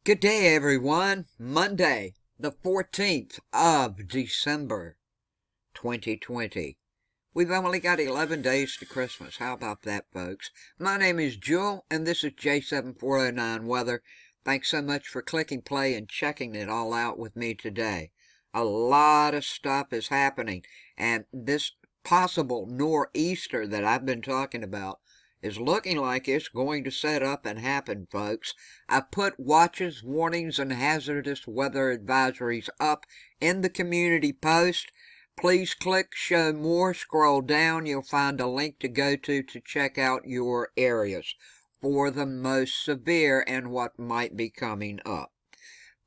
Good day, everyone. Monday, the 14th of December, 2020. We've only got 11 days to Christmas. How about that, folks? My name is Jewel, and this is J7409 Weather. Thanks so much for clicking play and checking it all out with me today. A lot of stuff is happening, and this possible nor'easter that I've been talking about is looking like it's going to set up and happen, folks. I put watches, warnings, and hazardous weather advisories up in the community post. Please click Show More. Scroll down. You'll find a link to go to check out your areas for the most severe and what might be coming up.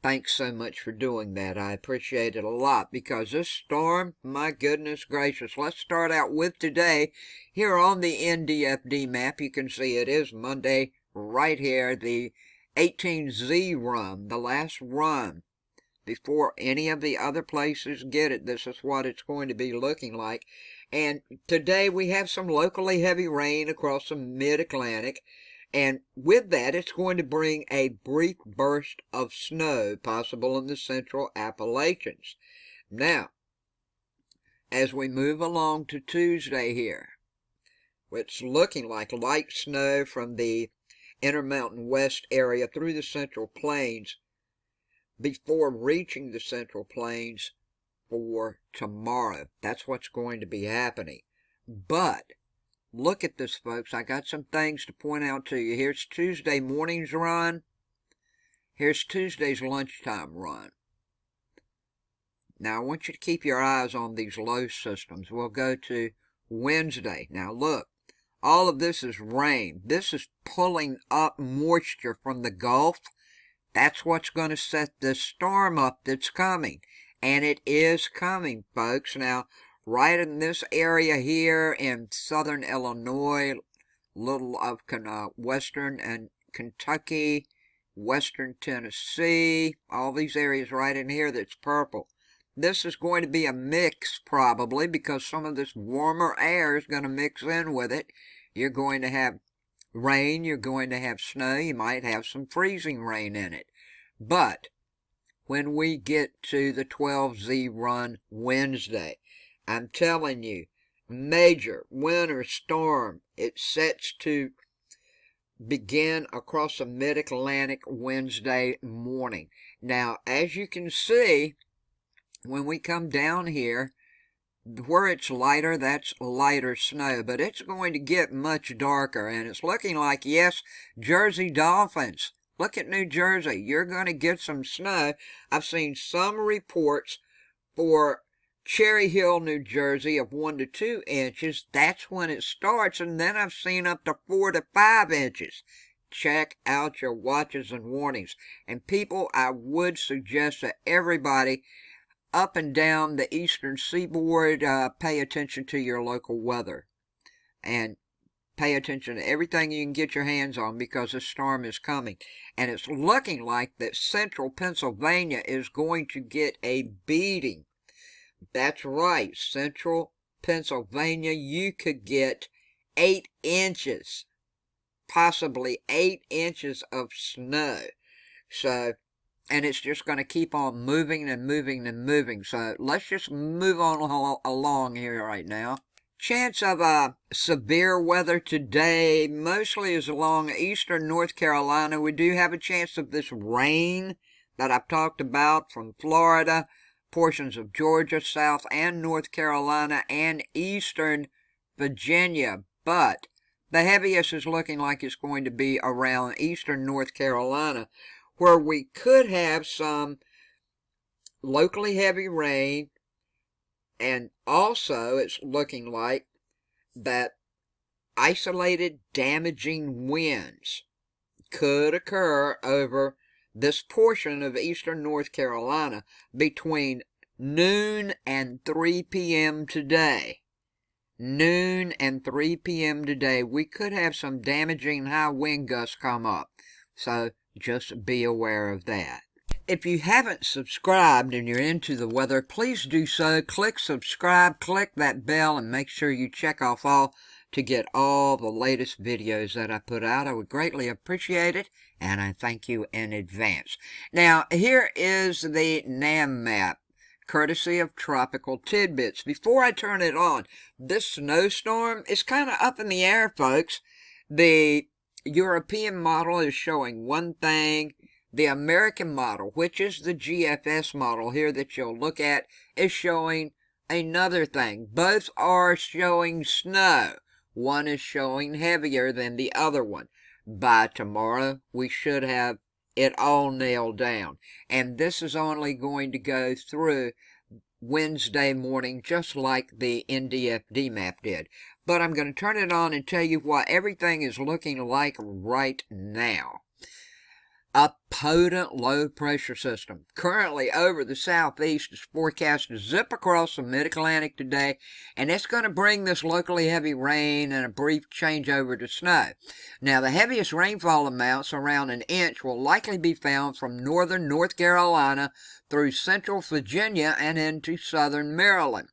Thanks so much for doing that. I appreciate it a lot because this storm, my goodness gracious. Let's start out with today. Here on the NDFD map, you can see it is Monday right here, the 18Z run, the last run. Before any of the other places get it, this is what it's going to be looking like. And today we have some locally heavy rain across the mid-Atlantic. And with that, it's going to bring a brief burst of snow possible in the central Appalachians. Now, as we move along to Tuesday here, it's looking like light snow from the Intermountain West area through the Central Plains before reaching the Central Plains for tomorrow. That's what's going to be happening. But look at this, folks. I got some things to point out to you. Here's Tuesday morning's run. Here's Tuesday's lunchtime run. Now, I want you to keep your eyes on these low systems. We'll go to Wednesday. Now, look. All of this is rain. This is pulling up moisture from the Gulf. That's what's going to set this storm up that's coming. And it is coming, folks. Now, right in this area here in southern Illinois, little of western and Kentucky, western Tennessee, all these areas right in here that's purple. This is going to be a mix probably because some of this warmer air is going to mix in with it. You're going to have rain, you're going to have snow, you might have some freezing rain in it. But when we get to the 12Z run Wednesday, I'm telling you, major winter storm. It sets to begin across the mid-Atlantic Wednesday morning. Now, as you can see, when we come down here, where it's lighter, that's lighter snow, but it's going to get much darker, and it's looking like, yes, Jersey Dolphins. Look at New Jersey. You're going to get some snow. I've seen some reports for Cherry Hill, New Jersey of 1 to 2 inches. That's when it starts, and then I've seen up to 4 to 5 inches. Check out your watches and warnings. And people, I would suggest that everybody up and down the eastern seaboard pay attention to your local weather. And pay attention to everything you can get your hands on because the storm is coming. And it's looking like that central Pennsylvania is going to get a beating. That's right, central Pennsylvania, you could get 8 inches, possibly 8 inches of snow. So, and it's just going to keep on moving and moving and moving. So let's just move on along here right now. Chance of severe weather today mostly is along eastern North Carolina. We do have a chance of this rain that I've talked about from Florida, portions of Georgia, South and North Carolina, and eastern Virginia. But the heaviest is looking like it's going to be around eastern North Carolina, where we could have some locally heavy rain. And also, it's looking like that isolated damaging winds could occur over this portion of eastern North Carolina between noon and 3 p.m. today. Noon and 3 p.m. today, we could have some damaging high wind gusts come up. So just be aware of that. If you haven't subscribed and you're into the weather, please do so. Click subscribe, click that bell, and make sure you check off all to get all the latest videos that I put out. I would greatly appreciate it. and I thank you in advance. Now, here is the NAM map, courtesy of Tropical Tidbits. Before I turn it on, this snowstorm is kind of up in the air, folks. The European model is showing one thing. The American model, which is the GFS model here that you'll look at, is showing another thing. Both are showing snow. One is showing heavier than the other one. By tomorrow, we should have it all nailed down. And this is only going to go through Wednesday morning, just like the NDFD map did. But I'm going to turn it on and tell you what everything is looking like right now. A potent low-pressure system currently over the southeast is forecast to zip across the mid-Atlantic today, and it's going to bring this locally heavy rain and a brief changeover to snow. Now, the heaviest rainfall amounts, around an inch, will likely be found from northern North Carolina through central Virginia and into southern Maryland.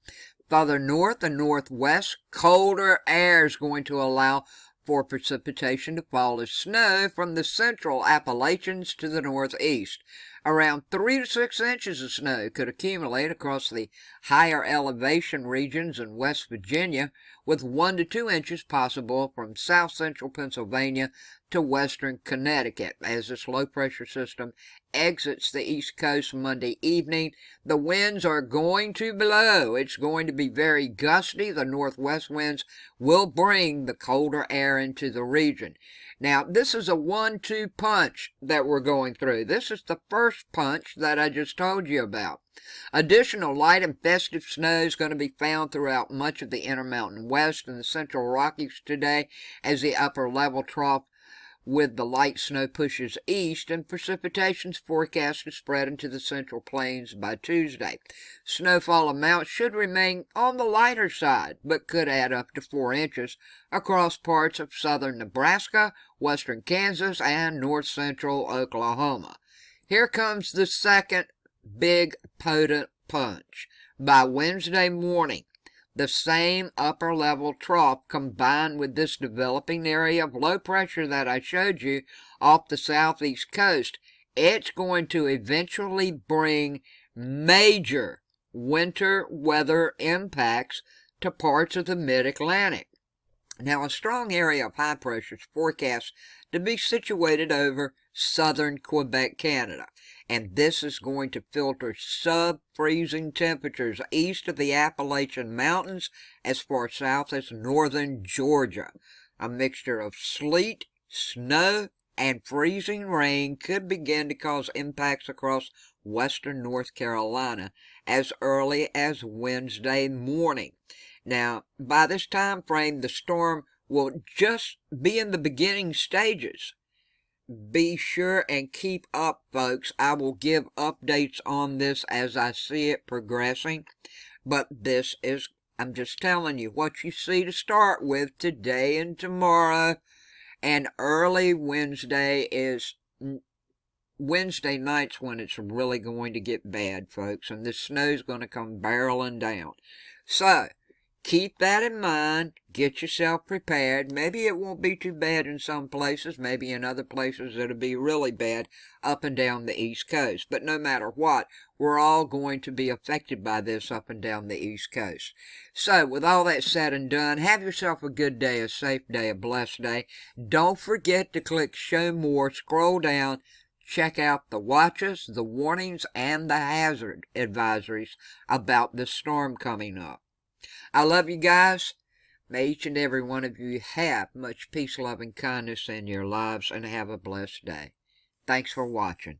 Further north and northwest, colder air is going to allow for precipitation to fall as snow from the central Appalachians to the northeast. Around 3 to 6 inches of snow could accumulate across the higher elevation regions in West Virginia, with 1 to 2 inches possible from south central Pennsylvania to western Connecticut. As this low-pressure system exits the East Coast Monday evening, the winds are going to blow. It's going to be very gusty. The northwest winds will bring the colder air into the region. Now, this is a 1-2 punch that we're going through. This is the first punch that I just told you about. Additional light and festive snow is going to be found throughout much of the Intermountain West and the Central Rockies today, as the upper level trough with the light snow pushes east, and precipitation is forecast to spread into the Central Plains by Tuesday. Snowfall amounts should remain on the lighter side, but could add up to 4 inches across parts of southern Nebraska, western Kansas, and north-central Oklahoma. Here comes the second big potent punch. By Wednesday morning, the same upper level trough combined with this developing area of low pressure that I showed you off the southeast coast, it's going to eventually bring major winter weather impacts to parts of the mid-Atlantic. Now, a strong area of high pressure is forecast to be situated over southern Quebec, Canada, and this is going to filter sub-freezing temperatures east of the Appalachian Mountains as far south as northern Georgia. A mixture of sleet, snow, and freezing rain could begin to cause impacts across western North Carolina as early as Wednesday morning. Now, by this time frame, the storm will just be in the beginning stages. Be sure and keep up, folks. I will give updates on this as I see it progressing. But this is, I'm just telling you what you see to start with today and tomorrow. And early Wednesday is Wednesday night's when it's really going to get bad, folks. And the snow's going to come barreling down. So, keep that in mind. Get yourself prepared. Maybe it won't be too bad in some places. Maybe in other places it'll be really bad up and down the East Coast. But no matter what, we're all going to be affected by this up and down the East Coast. So, with all that said and done, have yourself a good day, a safe day, a blessed day. Don't forget to click Show More, scroll down, check out the watches, the warnings, and the hazard advisories about the storm coming up. I love you guys. May each and every one of you have much peace, love, and kindness in your lives, and have a blessed day. Thanks for watching.